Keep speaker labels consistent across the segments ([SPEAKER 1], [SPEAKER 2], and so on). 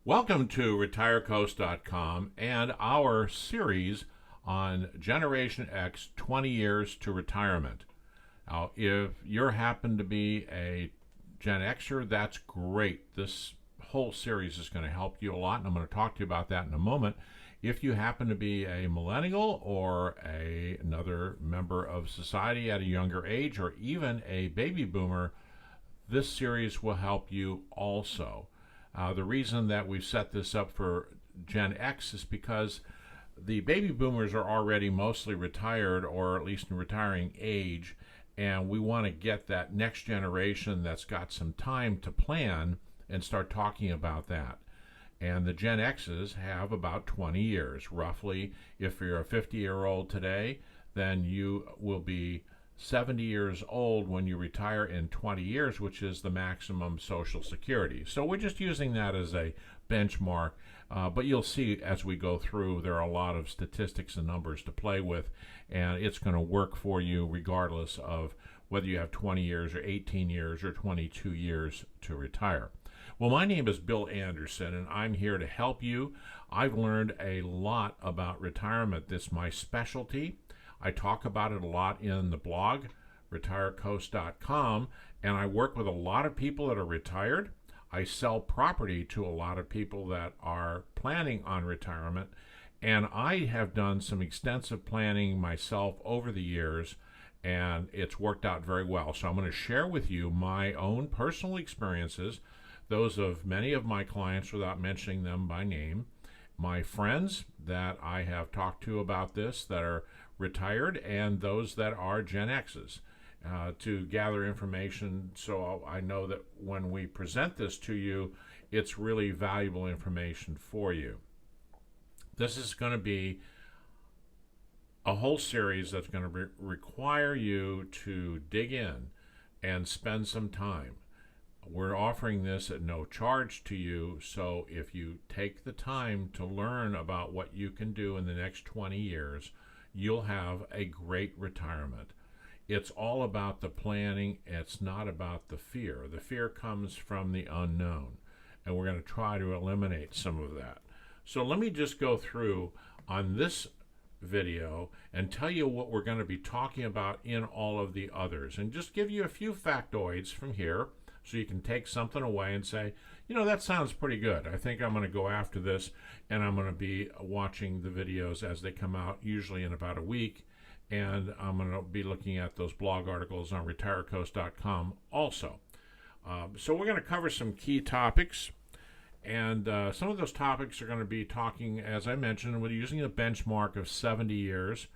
[SPEAKER 1] Welcome to retirecoast.com and our series on Generation X 20 Years to Retirement. Now, if you happen to be a Gen Xer, that's great. This whole series is going to help you a lot, and I'm going to talk to you about that in a moment. If you happen to be a millennial or another member of society at a younger age, or even a baby boomer, this series will help you also. The reason that we've set this up for Gen X is because the baby boomers are already mostly retired, or at least in retiring age, and we want to get that next generation that's got some time to plan and start talking about that. And the Gen X's have about 20 years. Roughly, if you're a 50-year-old today, then you will be 70 years old when you retire in 20 years, which is the maximum Social Security. So we're just using that as a benchmark, but you'll see as we go through there are a lot of statistics and numbers to play with, and it's going to work for you regardless of whether you have 20 years or 18 years or 22 years to retire. Well, my name is Bill Anderson, and I'm here to help you. I've learned a lot about retirement. This is my specialty. I talk about it a lot in the blog, retirecoast.com, and I work with a lot of people that are retired. I sell property to a lot of people that are planning on retirement, and I have done some extensive planning myself over the years, and it's worked out very well. So I'm going to share with you my own personal experiences, those of many of my clients without mentioning them by name, my friends that I have talked to about this that are retired, and those that are Gen X's, to gather information so I know that when we present this to you, it's really valuable information for you. This is going to be a whole series that's going to require you to dig in and spend some time. We're offering this at no charge to you, so if you take the time to learn about what you can do in the next 20 years, you'll have a great retirement. It's all about the planning. It's not about the fear. The fear comes from the unknown, and we're going to try to eliminate some of that. So let me just go through on this video and tell you what we're going to be talking about in all of the others, and just give you a few factoids from here so you can take something away and say, you know, that sounds pretty good. I think I'm going to go after this, and I'm going to be watching the videos as they come out, usually in about a week, and I'm going to be looking at those blog articles on retirecoast.com also. So we're going to cover some key topics, and some of those topics are going to be talking, as I mentioned, we're using a benchmark of 70 years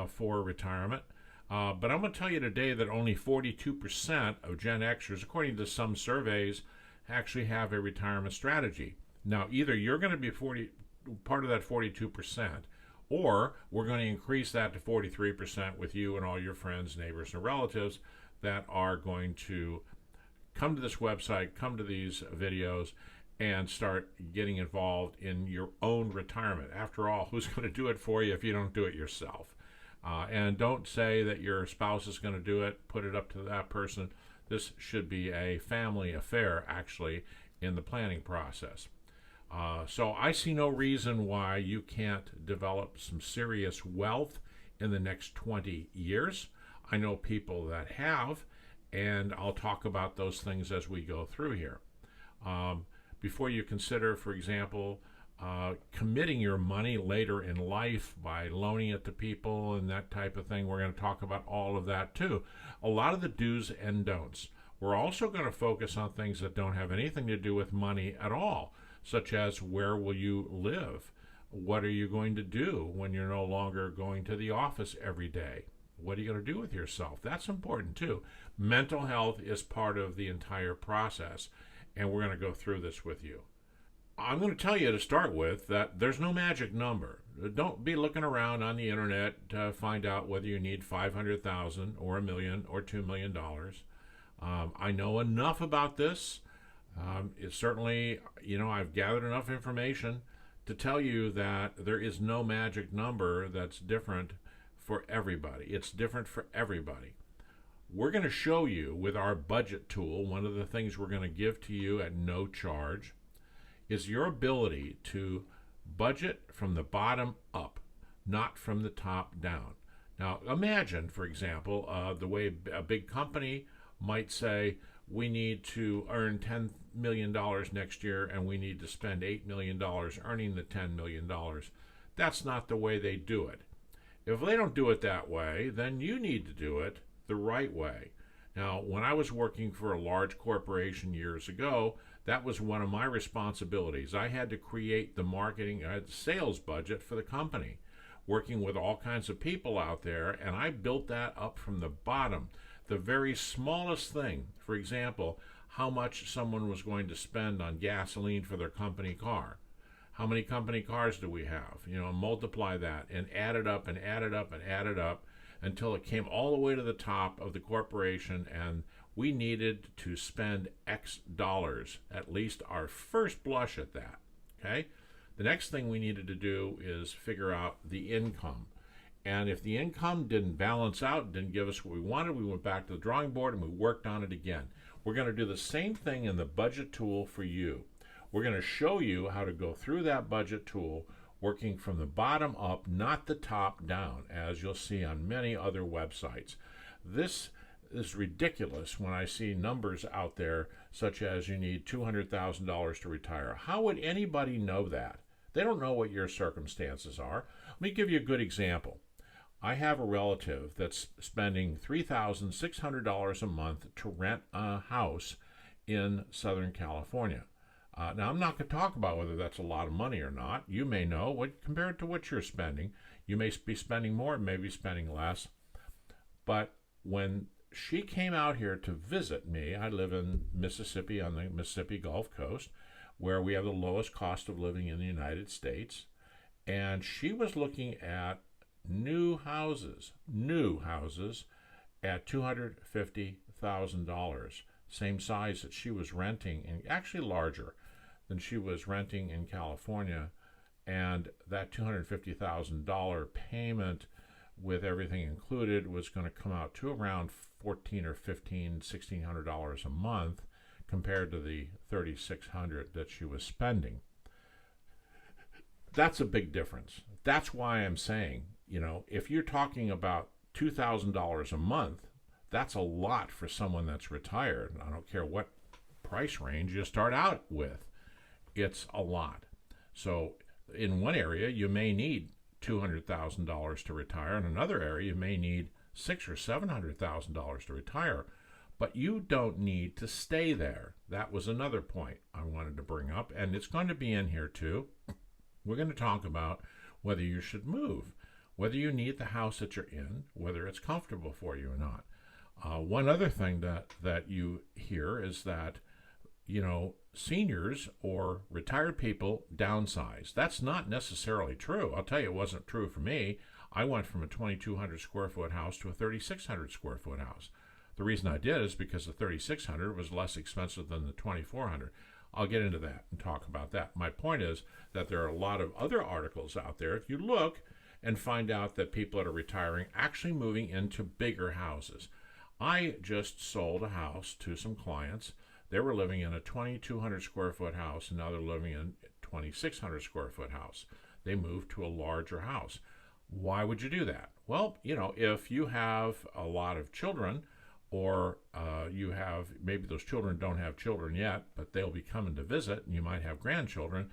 [SPEAKER 1] for retirement. But I'm going to tell you today that only 42% of Gen Xers, according to some surveys, actually have a retirement strategy. Now, either you're going to be part of that 42%, or we're going to increase that to 43% with you and all your friends, neighbors, and relatives that are going to come to this website, come to these videos, and start getting involved in your own retirement. After all, who's going to do it for you if you don't do it yourself? And don't say that your spouse is going to do it. Put it up to that person. This should be a family affair, actually, in the planning process. So I see no reason why you can't develop some serious wealth in the next 20 years. I know people that have, and I'll talk about those things as we go through here. Before you consider, for example, committing your money later in life by loaning it to people and that type of thing. We're going to talk about all of that too. A lot of the do's and don'ts. We're also going to focus on things that don't have anything to do with money at all, such as where will you live? What are you going to do when you're no longer going to the office every day? What are you going to do with yourself? That's important too. Mental health is part of the entire process, and we're going to go through this with you. I'm going to tell you to start with that there's no magic number. Don't be looking around on the internet to find out whether you need $500,000 or $1 million or $2 million. I know enough about this. It's certainly, I've gathered enough information to tell you that there is no magic number that's different for everybody. It's different for everybody. We're going to show you with our budget tool, one of the things we're going to give to you at no charge is your ability to budget from the bottom up, not from the top down. Now, imagine, for example, the way a big company might say, we need to earn $10 million next year and we need to spend $8 million earning the $10 million. That's not the way they do it. If they don't do it that way, then you need to do it the right way. Now, when I was working for a large corporation years ago, that was one of my responsibilities. I had to create the marketing, I had the sales budget for the company, working with all kinds of people out there, and I built that up from the bottom. The very smallest thing, for example, how much someone was going to spend on gasoline for their company car. How many company cars do we have? Multiply that and add it up and add it up and add it up until it came all the way to the top of the corporation, and we needed to spend X dollars, at least our first blush at that. Okay? The next thing we needed to do is figure out the income. And if the income didn't balance out, didn't give us what we wanted, we went back to the drawing board and we worked on it again. We're going to do the same thing in the budget tool for you. We're going to show you how to go through that budget tool, working from the bottom up, not the top down, as you'll see on many other websites. This is ridiculous when I see numbers out there such as you need $200,000 to retire. How would anybody know that? They don't know what your circumstances are. Let me give you a good example. I have a relative that's spending $3,600 a month to rent a house in Southern California. Now, I'm not going to talk about whether that's a lot of money or not. You may know, compared to what you're spending, you may be spending more, maybe spending less. But when she came out here to visit me, I live in Mississippi, on the Mississippi Gulf Coast, where we have the lowest cost of living in the United States. And she was looking at new houses at $250,000, same size that she was renting, and actually larger than she was renting in California. And that $250,000 payment with everything included was going to come out to around $1,400 or $1,600 a month compared to the $3,600 that she was spending. That's a big difference. That's why I'm saying, if you're talking about $2,000 a month, that's a lot for someone that's retired. I don't care what price range you start out with. It's a lot. So in one area, you may need $200,000 to retire. In another area, you may need $600,000 or $700,000 to retire. But you don't need to stay there. That was another point I wanted to bring up, and it's going to be in here too. We're going to talk about whether you should move, whether you need the house that you're in, whether it's comfortable for you or not. One other thing that you hear is that, seniors or retired people downsize. That's not necessarily true. I'll tell you, it wasn't true for me. I went from a 2,200 square foot house to a 3,600 square foot house. The reason I did is because the 3,600 was less expensive than the 2,400. I'll get into that and talk about that. My point is that there are a lot of other articles out there. If you look and find out that people that are retiring actually moving into bigger houses. I just sold a house to some clients. They were living in a 2,200 square foot house, and now they're living in a 2,600 square foot house. They moved to a larger house. Why would you do that? Well, if you have a lot of children, or maybe those children don't have children yet, but they'll be coming to visit, and you might have grandchildren,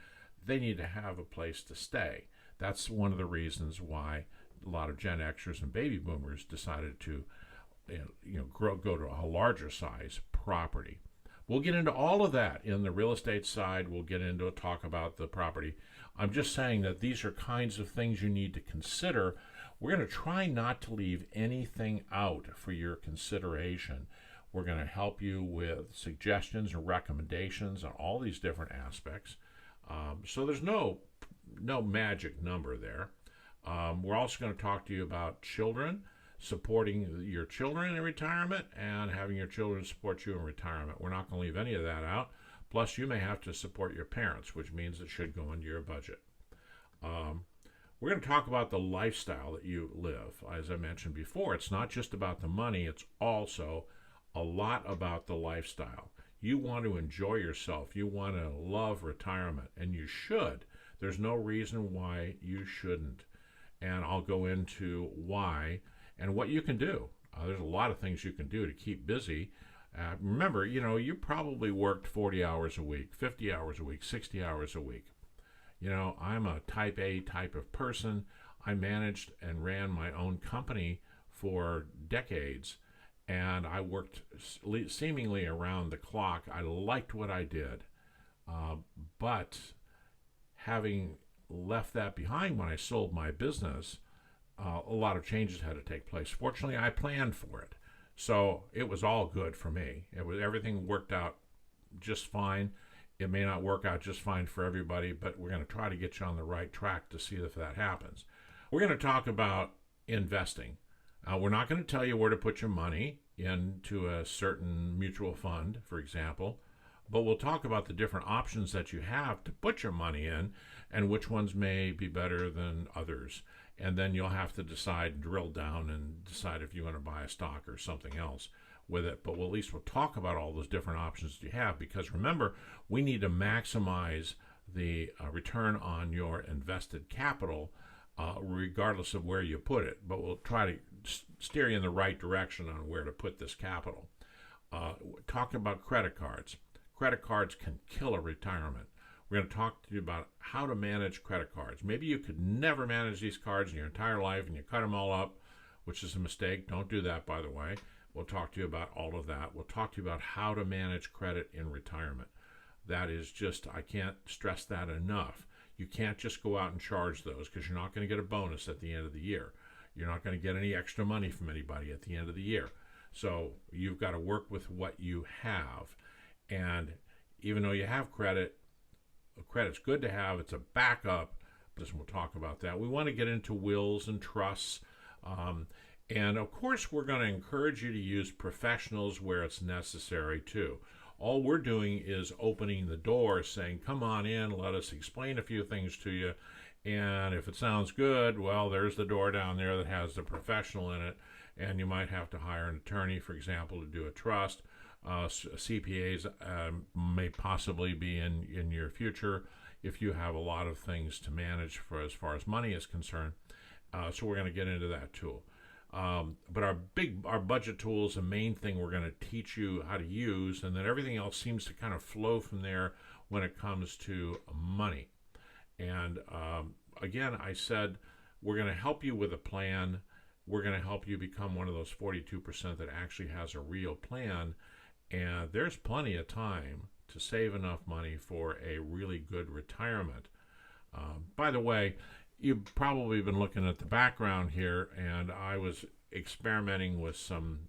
[SPEAKER 1] they need to have a place to stay. That's one of the reasons why a lot of Gen Xers and baby boomers decided to go to a larger size property. We'll get into all of that in the real estate side. We'll get into a talk about the property. I'm just saying that these are kinds of things you need to consider. We're going to try not to leave anything out for your consideration. We're going to help you with suggestions and recommendations on all these different aspects. So there's no magic number there. We're also going to talk to you about children, supporting your children in retirement, and having your children support you in retirement. We're not going to leave any of that out. Plus, you may have to support your parents, which means it should go into your budget. We're going to talk about the lifestyle that you live. As I mentioned before, it's not just about the money, it's also a lot about the lifestyle. You want to enjoy yourself. You want to love retirement, and you should. There's no reason why you shouldn't. And I'll go into why and what you can do. There's a lot of things you can do to keep busy. Remember, you probably worked 40 hours a week, 50 hours a week, 60 hours a week. I'm a type A type of person. I managed and ran my own company for decades, and I worked seemingly around the clock. I liked what I did, but having left that behind when I sold my business, a lot of changes had to take place. Fortunately, I planned for it, so it was all good for me. Everything worked out just fine. It may not work out just fine for everybody, but we're going to try to get you on the right track to see if that happens. We're going to talk about investing. We're not going to tell you where to put your money into a certain mutual fund, for example, but we'll talk about the different options that you have to put your money in and which ones may be better than others. And then you'll have to drill down and decide if you want to buy a stock or something else with it. But at least we'll talk about all those different options you have, because remember, we need to maximize the return on your invested capital regardless of where you put it. But we'll try to steer you in the right direction on where to put this capital. Talking about credit cards. Credit cards can kill a retirement. We're going to talk to you about how to manage credit cards. Maybe you could never manage these cards in your entire life and you cut them all up, which is a mistake. Don't do that, by the way. We'll talk to you about all of that. We'll talk to you about how to manage credit in retirement. That is just, I can't stress that enough. You can't just go out and charge those, because you're not going to get a bonus at the end of the year. You're not going to get any extra money from anybody at the end of the year. So you've got to work with what you have. And even though you have credit's good to have. It's a backup. We'll talk about that. We want to get into wills and trusts. And of course, we're going to encourage you to use professionals where it's necessary too. All we're doing is opening the door, saying, come on in, let us explain a few things to you. And if it sounds good, well, there's the door down there that has the professional in it. And you might have to hire an attorney, for example, to do a trust. CPAs may possibly be in your future if you have a lot of things to manage for as far as money is concerned. So we're going to get into that too. But our budget tool is the main thing we're going to teach you how to use, and then everything else seems to kind of flow from there when it comes to money. And again, I said we're going to help you with a plan. We're going to help you become one of those 42% that actually has a real plan. And there's plenty of time to save enough money for a really good retirement. By the way, you've probably been looking at the background here, and I was experimenting with some,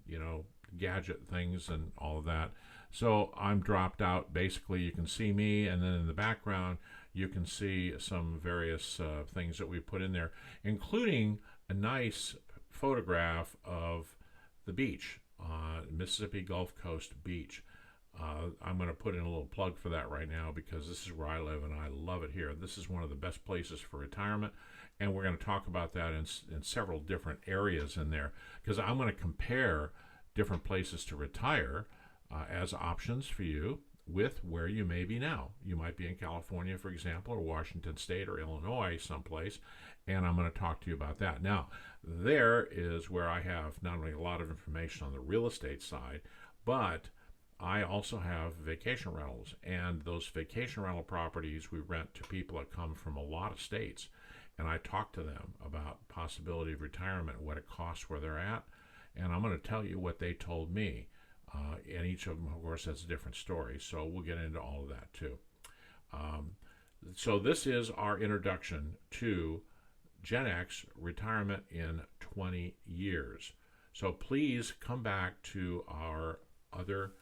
[SPEAKER 1] gadget things and all of that. So I'm dropped out. Basically, you can see me, and then in the background, you can see some various things that we put in there, including a nice photograph of the beach. Mississippi Gulf Coast Beach. I'm going to put in a little plug for that right now, because this is where I live and I love it here. This is one of the best places for retirement, and we're going to talk about that in several different areas in there, because I'm going to compare different places to retire as options for you with where you may be now. You might be in California, for example, or Washington State or Illinois someplace, and I'm going to talk to you about that. Now, there is where I have not only a lot of information on the real estate side, but I also have vacation rentals, and those vacation rental properties we rent to people that come from a lot of states, and I talk to them about possibility of retirement, what it costs where they're at, and I'm going to tell you what they told me. And each of them, of course, has a different story, so we'll get into all of that too. So this is our introduction to Gen X retirement in 20 years. So please come back to our other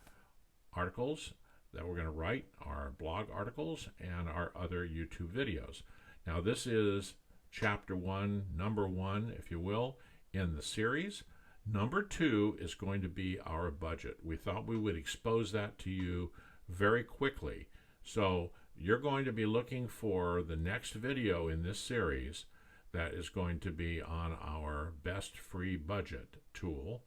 [SPEAKER 1] articles that we're going to write, our blog articles, and our other YouTube videos. Now, this is chapter 1, number 1, if you will, in the series. Number 2 is going to be our budget. We thought we would expose that to you very quickly. So you're going to be looking for the next video in this series that is going to be on our best free budget tool.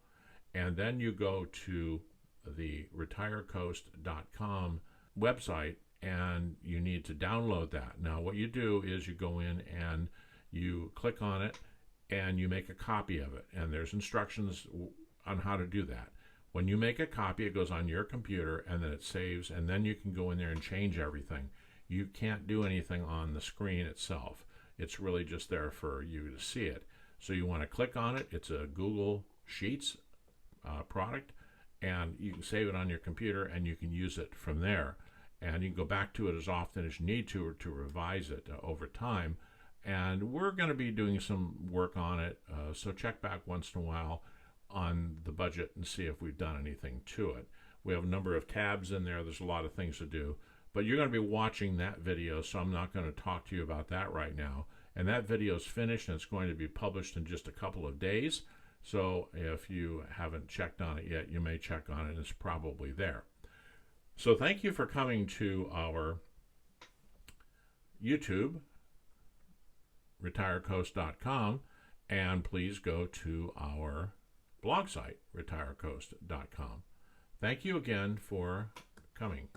[SPEAKER 1] And then you go to the retirecoast.com website, and you need to download that. Now, what you do is you go in and you click on it and you make a copy of it, and there's instructions on how to do that. When you make a copy, it goes on your computer and then it saves, and then you can go in there and change everything. You can't do anything on the screen itself. It's really just there for you to see it. So you want to click on it. It's a Google Sheets product, and you can save it on your computer and you can use it from there. And you can go back to it as often as you need to, or to revise it over time. And we're going to be doing some work on it, so check back once in a while on the budget and see if we've done anything to it. We have a number of tabs in there. There's a lot of things to do. But you're going to be watching that video, so I'm not going to talk to you about that right now. And that video is finished, and it's going to be published in just a couple of days. So if you haven't checked on it yet, you may check on it. It's probably there. So thank you for coming to our YouTube, retirecoast.com, and please go to our blog site, retirecoast.com. Thank you again for coming.